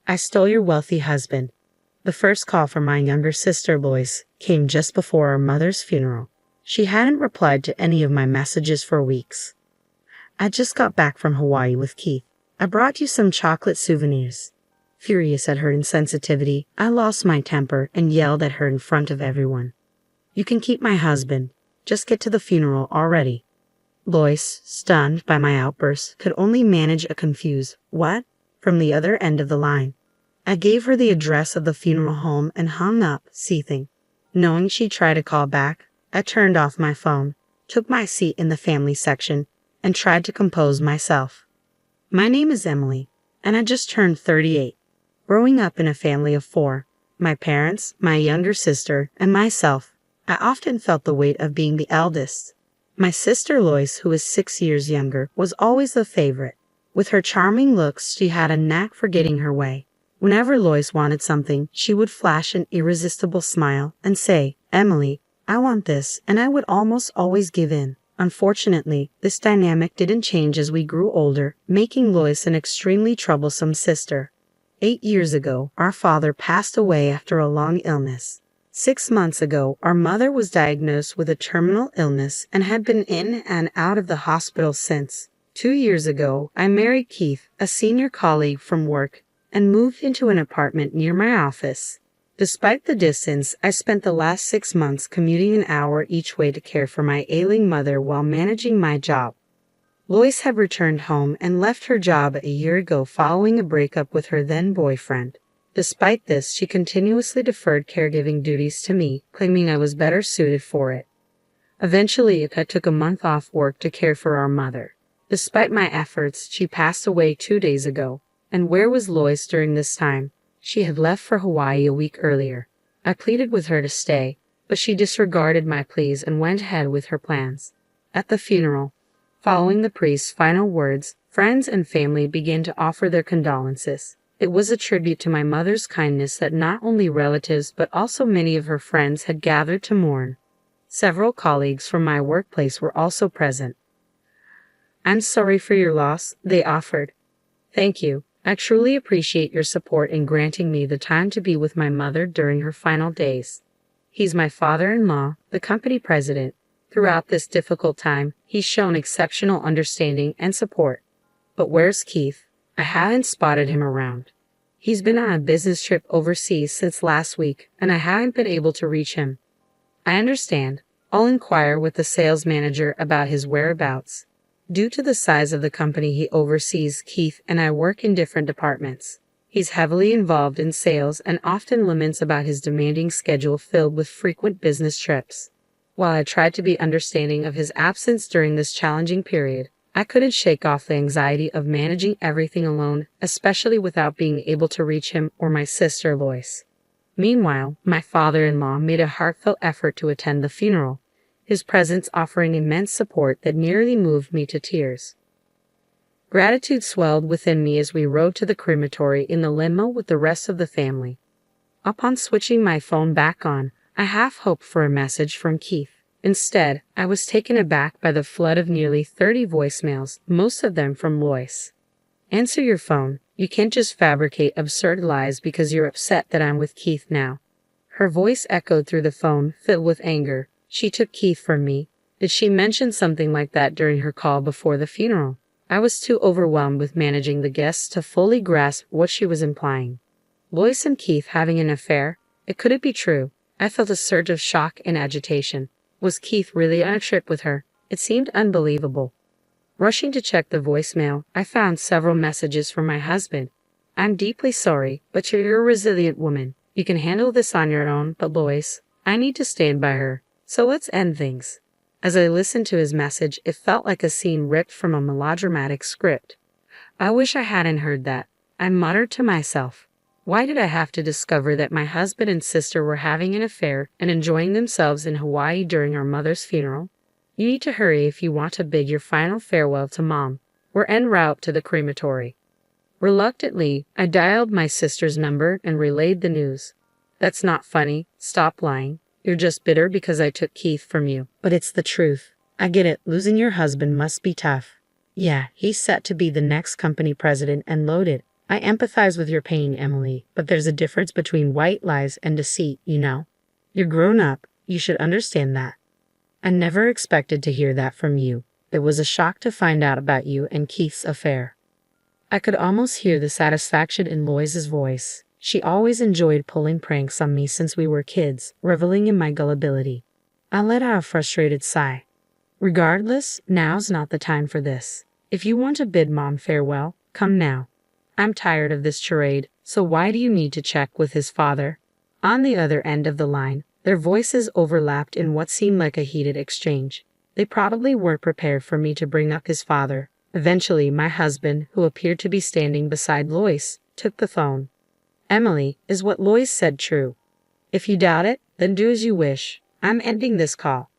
I stole your wealthy husband. The first call from my younger sister, Lois, came just before our mother's funeral. She hadn't replied to any of my messages for weeks. I just got back from Hawaii with Keith. I brought you some chocolate souvenirs. Furious at her insensitivity, I lost my temper and yelled at her in front of everyone. You can keep my husband. Just get to the funeral already. Lois, stunned by my outburst, could only manage a confused "what?" from the other end of the line. I gave her the address of the funeral home and hung up, seething. Knowing she'd try to call back, I turned off my phone, took my seat in the family section, and tried to compose myself. My name is Emily, and I just turned 38. Growing up in a family of 4, my parents, my younger sister, and myself, I often felt the weight of being the eldest. My sister Lois, who is 6 years younger, was always the favorite. With her charming looks, she had a knack for getting her way. Whenever Lois wanted something, she would flash an irresistible smile and say, "Emily, I want this," and I would almost always give in. Unfortunately, this dynamic didn't change as we grew older, making Lois an extremely troublesome sister. 8 years ago, our father passed away after a long illness. 6 months ago, our mother was diagnosed with a terminal illness and had been in and out of the hospital since. 2 years ago, I married Keith, a senior colleague from work, and moved into an apartment near my office. Despite the distance, I spent the last 6 months commuting an hour each way to care for my ailing mother while managing my job. Lois had returned home and left her job a year ago following a breakup with her then boyfriend. Despite this, she continuously deferred caregiving duties to me, claiming I was better suited for it. Eventually, I took a month off work to care for our mother. Despite my efforts, she passed away 2 days ago. And where was Lois during this time? She had left for Hawaii a week earlier. I pleaded with her to stay, but she disregarded my pleas and went ahead with her plans. At the funeral, following the priest's final words, friends and family began to offer their condolences. It was a tribute to my mother's kindness that not only relatives but also many of her friends had gathered to mourn. Several colleagues from my workplace were also present. "I'm sorry for your loss," they offered. "Thank you. I truly appreciate your support in granting me the time to be with my mother during her final days." He's my father-in-law, the company president. Throughout this difficult time, he's shown exceptional understanding and support. But where's Keith? I haven't spotted him around. He's been on a business trip overseas since last week, and I haven't been able to reach him. I understand. I'll inquire with the sales manager about his whereabouts. Due to the size of the company he oversees, Keith and I work in different departments. He's heavily involved in sales and often laments about his demanding schedule filled with frequent business trips. While I tried to be understanding of his absence during this challenging period, I couldn't shake off the anxiety of managing everything alone, especially without being able to reach him or my sister Lois. Meanwhile, my father-in-law made a heartfelt effort to attend the funeral, his presence offering immense support that nearly moved me to tears. Gratitude swelled within me as we rode to the crematory in the limo with the rest of the family. Upon switching my phone back on, I half hoped for a message from Keith. Instead, I was taken aback by the flood of nearly 30 voicemails, most of them from Lois. "Answer your phone. You can't just fabricate absurd lies because you're upset that I'm with Keith now." Her voice echoed through the phone, filled with anger. "She took Keith from me. Did she mention something like that during her call before the funeral?" I was too overwhelmed with managing the guests to fully grasp what she was implying. Lois and Keith having an affair? It couldn't be true. I felt a surge of shock and agitation. Was Keith really on a trip with her? It seemed unbelievable. Rushing to check the voicemail, I found several messages from my husband. "I'm deeply sorry, but you're a resilient woman. You can handle this on your own, but Lois, I need to stand by her. So let's end things." As I listened to his message, it felt like a scene ripped from a melodramatic script. I wish I hadn't heard that. I muttered to myself. Why did I have to discover that my husband and sister were having an affair and enjoying themselves in Hawaii during our mother's funeral? You need to hurry if you want to bid your final farewell to Mom. We're en route to the crematory. Reluctantly, I dialed my sister's number and relayed the news. "That's not funny. Stop lying. You're just bitter because I took Keith from you." "But it's the truth. I get it. Losing your husband must be tough." "Yeah, he's set to be the next company president and loaded. I empathize with your pain, Emily, but there's a difference between white lies and deceit, you know. You're grown up. You should understand that. I never expected to hear that from you. It was a shock to find out about you and Keith's affair. I could almost hear the satisfaction in Lois's voice. She always enjoyed pulling pranks on me since we were kids, reveling in my gullibility. I let out a frustrated sigh. Regardless, now's not the time for this. If you want to bid Mom farewell, come now. I'm tired of this charade, so why do you need to check with his father? On the other end of the line, their voices overlapped in what seemed like a heated exchange. They probably weren't prepared for me to bring up his father. Eventually, my husband, who appeared to be standing beside Lois, took the phone. Emily, is what Lois said true? If you doubt it, then do as you wish. I'm ending this call.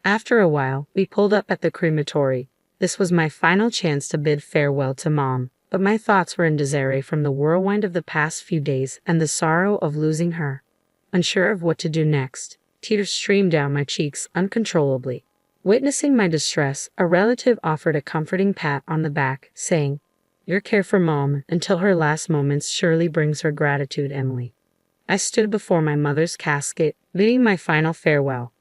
After a while, we pulled up at the crematory. This was my final chance to bid farewell to Mom, but my thoughts were in disarray from the whirlwind of the past few days and the sorrow of losing her. Unsure of what to do next, tears streamed down my cheeks uncontrollably. Witnessing my distress, a relative offered a comforting pat on the back, saying, "Your care for Mom until her last moments surely brings her gratitude, Emily." I stood before my mother's casket, bidding my final farewell.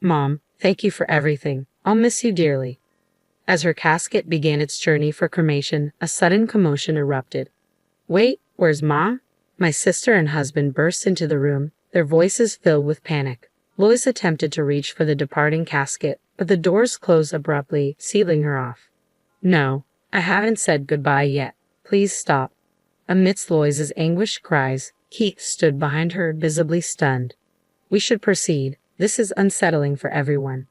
"Mom, thank you for everything. I'll miss you dearly." As her casket began its journey for cremation, a sudden commotion erupted. "Wait, where's Mom?" My sister and husband burst into the room, their voices filled with panic. Lois attempted to reach for the departing casket, but the doors closed abruptly, sealing her off. "No, I haven't said goodbye yet. Please stop." Amidst Lois's anguished cries, Keith stood behind her, visibly stunned. "We should proceed. This is unsettling for everyone."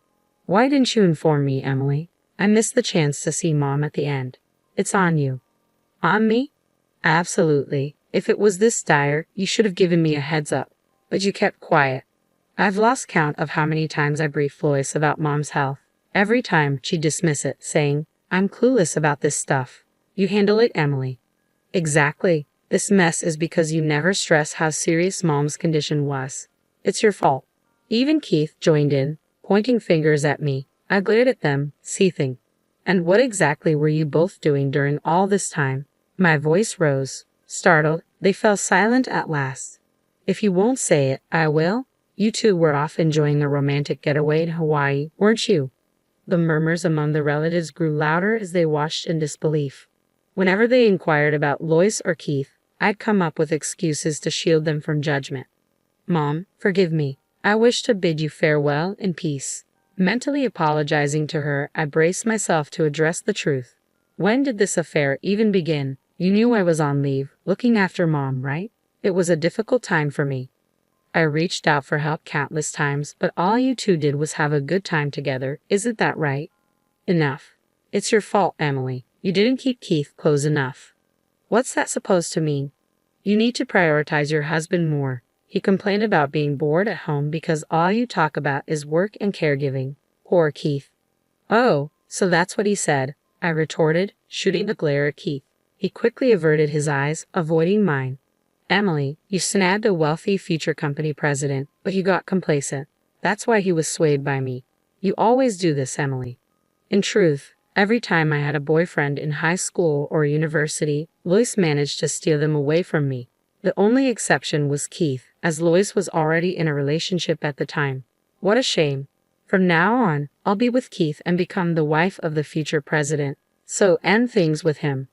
"Why didn't you inform me, Emily? I missed the chance to see Mom at the end." "It's on you." "On me?" "Absolutely. If it was this dire, you should have given me a heads up. But you kept quiet." I've lost count of how many times I briefed Lois about Mom's health. Every time she'd dismiss it, saying, "I'm clueless about this stuff." "You handle it, Emily." "Exactly. This mess is because you never stress how serious Mom's condition was. It's your fault." Even Keith joined in, pointing fingers at me. I glared at them, seething. "And what exactly were you both doing during all this time?" My voice rose. Startled, they fell silent at last. "If you won't say it, I will. You two were off enjoying a romantic getaway in Hawaii, weren't you?" The murmurs among the relatives grew louder as they watched in disbelief. Whenever they inquired about Lois or Keith, I'd come up with excuses to shield them from judgment. "Mom, forgive me. I wish to bid you farewell in peace." Mentally apologizing to her, I braced myself to address the truth. "When did this affair even begin? You knew I was on leave, looking after Mom, right? It was a difficult time for me. I reached out for help countless times, but all you two did was have a good time together. Isn't that right?" "Enough. It's your fault, Emily. You didn't keep Keith close enough." "What's that supposed to mean?" "You need to prioritize your husband more. He complained about being bored at home because all you talk about is work and caregiving." Poor Keith. "Oh, so that's what he said," I retorted, shooting a glare at Keith. He quickly averted his eyes, avoiding mine. "Emily, you snagged a wealthy future company president, but you got complacent. That's why he was swayed by me. You always do this, Emily." In truth, every time I had a boyfriend in high school or university, Lois managed to steal them away from me. The only exception was Keith, as Lois was already in a relationship at the time. What a shame. From now on, I'll be with Keith and become the wife of the future president. So end things with him.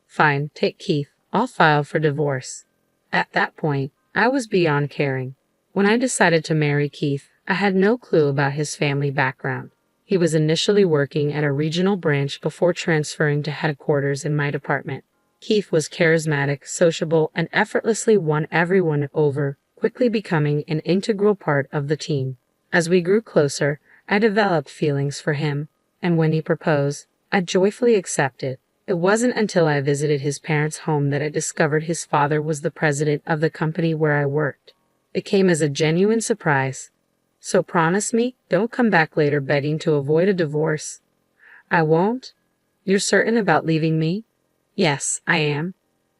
Fine, take Keith. I'll file for divorce. At that point, I was beyond caring. When I decided to marry Keith, I had no clue about his family background. He was initially working at a regional branch before transferring to headquarters in my department. Keith was charismatic, sociable, and effortlessly won everyone over, quickly becoming an integral part of the team. As we grew closer, I developed feelings for him, and when he proposed, I joyfully accepted. It wasn't until I visited his parents' home that I discovered his father was the president of the company where I worked. It came as a genuine surprise. "So promise me, don't come back later begging to avoid a divorce." "I won't." "You're certain about leaving me?" "Yes, I am."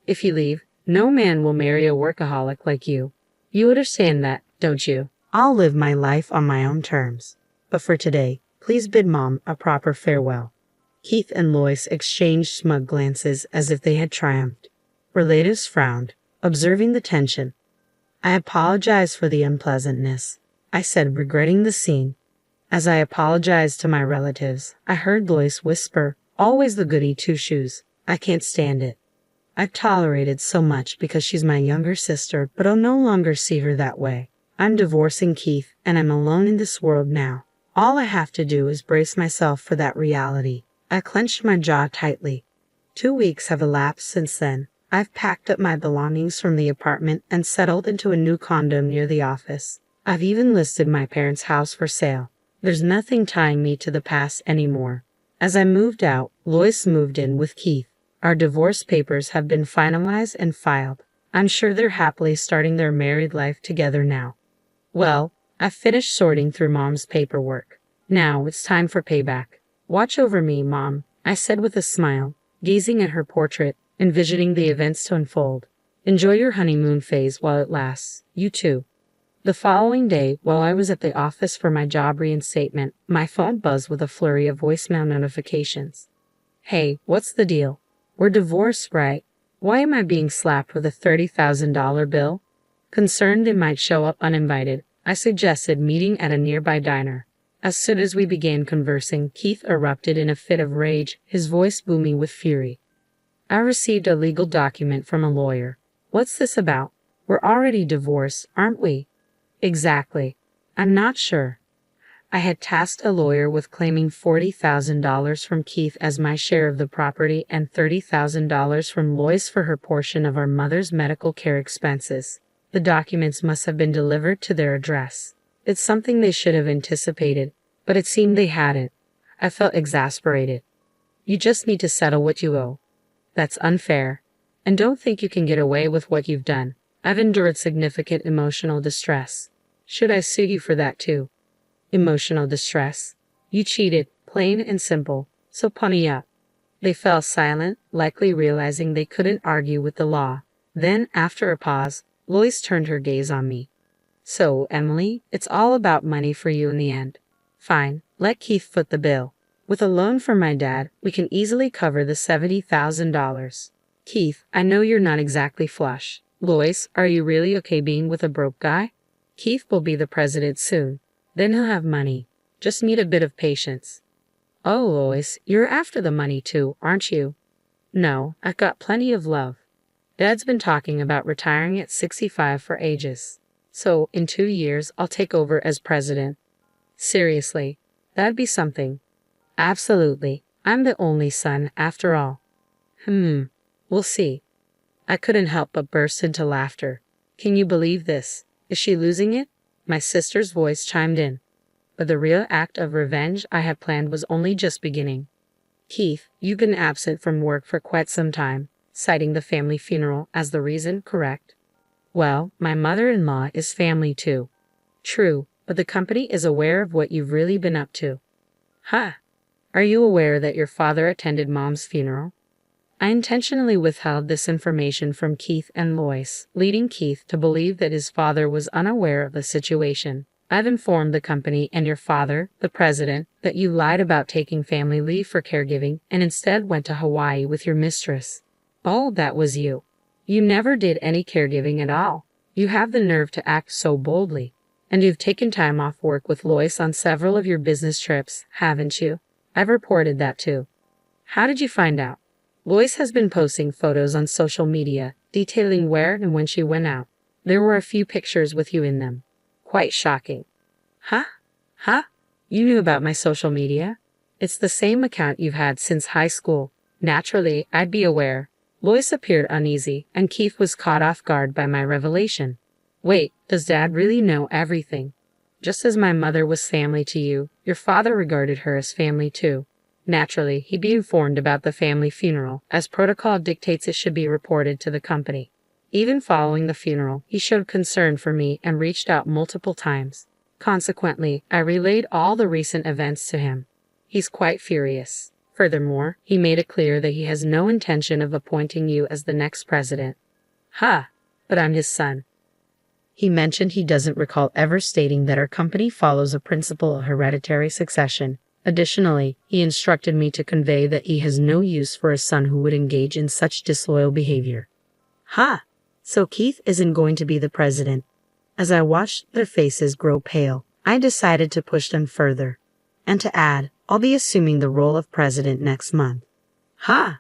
"If you leave, no man will marry a workaholic like you. You understand that, don't you?" "I'll live my life on my own terms. But for today, please bid Mom a proper farewell." Keith and Lois exchanged smug glances as if they had triumphed. Relatives frowned, observing the tension. I apologized for the unpleasantness, I said, regretting the scene. As I apologized to my relatives, I heard Lois whisper, "Always the goody two-shoes. I can't stand it. I've tolerated so much because she's my younger sister, but I'll no longer see her that way. I'm divorcing Keith, and I'm alone in this world now. All I have to do is brace myself for that reality." I clenched my jaw tightly. 2 weeks have elapsed since then. I've packed up my belongings from the apartment and settled into a new condo near the office. I've even listed my parents' house for sale. There's nothing tying me to the past anymore. As I moved out, Lois moved in with Keith. Our divorce papers have been finalized and filed. I'm sure they're happily starting their married life together now. Well, I've finished sorting through Mom's paperwork. Now it's time for payback. Watch over me, Mom, I said with a smile, gazing at her portrait, envisioning the events to unfold. Enjoy your honeymoon phase while it lasts. You too. The following day, while I was at the office for my job reinstatement, my phone buzzed with a flurry of voicemail notifications. Hey, what's the deal? We're divorced, right? Why am I being slapped with a $30,000 bill? Concerned it might show up uninvited, I suggested meeting at a nearby diner. As soon as we began conversing, Keith erupted in a fit of rage, his voice booming with fury. I received a legal document from a lawyer. What's this about? We're already divorced, aren't we? Exactly. I'm not sure. I had tasked a lawyer with claiming $40,000 from Keith as my share of the property and $30,000 from Lois for her portion of our mother's medical care expenses. The documents must have been delivered to their address. It's something they should have anticipated, but it seemed they hadn't. I felt exasperated. You just need to settle what you owe. That's unfair. And don't think you can get away with what you've done. I've endured significant emotional distress. Should I sue you for that too? Emotional distress? You cheated, plain and simple, so pony up. They fell silent, likely realizing they couldn't argue with the law. Then, after a pause, Lois turned her gaze on me. So, Emily, it's all about money for you in the end. Fine, let Keith foot the bill. With a loan from my dad, we can easily cover the $70,000. Keith, I know you're not exactly flush. Lois, are you really okay being with a broke guy? Keith will be the president soon. Then he'll have money. Just need a bit of patience. Oh, Lois, you're after the money too, aren't you? No, I've got plenty of love. Dad's been talking about retiring at 65 for ages. So, in 2 years, I'll take over as president. Seriously, that'd be something. Absolutely. I'm the only son, after all. We'll see. I couldn't help but burst into laughter. Can you believe this? Is she losing it? My sister's voice chimed in. But the real act of revenge I had planned was only just beginning. Keith, you've been absent from work for quite some time, citing the family funeral as the reason, correct? Well, my mother-in-law is family too. True, but the company is aware of what you've really been up to. Huh. Are you aware that your father attended Mom's funeral? I intentionally withheld this information from Keith and Lois, leading Keith to believe that his father was unaware of the situation. I've informed the company and your father, the president, that you lied about taking family leave for caregiving and instead went to Hawaii with your mistress. Oh, that was you. You never did any caregiving at all. You have the nerve to act so boldly. And you've taken time off work with Lois on several of your business trips, haven't you? I've reported that too. How did you find out? Lois has been posting photos on social media, detailing where and when she went out. There were a few pictures with you in them. Quite shocking. Huh? You knew about my social media? It's the same account you've had since high school. Naturally, I'd be aware. Lois appeared uneasy, and Keith was caught off guard by my revelation. Wait, does Dad really know everything? Just as my mother was family to you, your father regarded her as family too. Naturally, he'd be informed about the family funeral, as protocol dictates it should be reported to the company. Even following the funeral, he showed concern for me and reached out multiple times. Consequently, I relayed all the recent events to him. He's quite furious. Furthermore, he made it clear that he has no intention of appointing you as the next president. But I'm his son. He mentioned he doesn't recall ever stating that our company follows a principle of hereditary succession. Additionally, he instructed me to convey that he has no use for a son who would engage in such disloyal behavior. Ha! So Keith isn't going to be the president. As I watched their faces grow pale, I decided to push them further. And to add, I'll be assuming the role of president next month. Ha!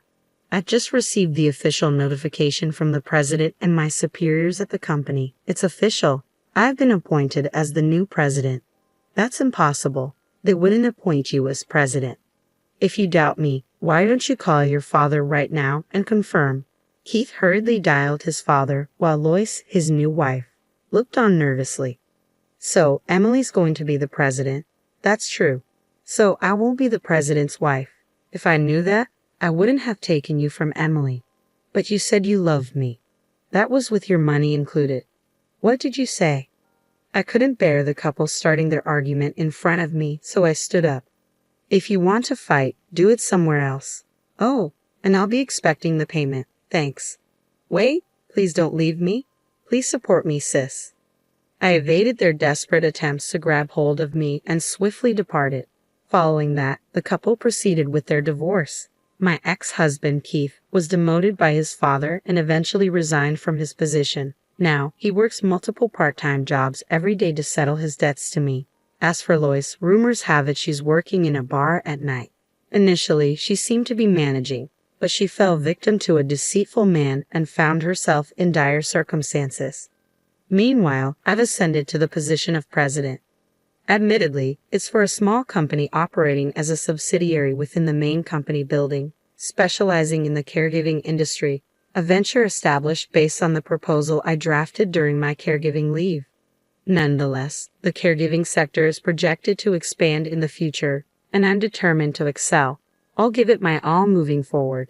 I just received the official notification from the president and my superiors at the company. It's official. I've been appointed as the new president. That's impossible. They wouldn't appoint you as president. If you doubt me, why don't you call your father right now and confirm? Keith hurriedly dialed his father while Lois, his new wife, looked on nervously. So, Emily's going to be the president. That's true. So, I won't be the president's wife. If I knew that, I wouldn't have taken you from Emily. But you said you loved me. That was with your money included. What did you say? I couldn't bear the couple starting their argument in front of me, so I stood up. If you want to fight, do it somewhere else. Oh, and I'll be expecting the payment. Thanks. Wait, please don't leave me. Please support me, sis. I evaded their desperate attempts to grab hold of me and swiftly departed. Following that, the couple proceeded with their divorce. My ex-husband, Keith, was demoted by his father and eventually resigned from his position. Now, he works multiple part-time jobs every day to settle his debts to me. As for Lois, rumors have it she's working in a bar at night. Initially, she seemed to be managing, but she fell victim to a deceitful man and found herself in dire circumstances. Meanwhile, I've ascended to the position of president. Admittedly, it's for a small company operating as a subsidiary within the main company building, specializing in the caregiving industry, a venture established based on the proposal I drafted during my caregiving leave. Nonetheless, the caregiving sector is projected to expand in the future, and I'm determined to excel. I'll give it my all moving forward.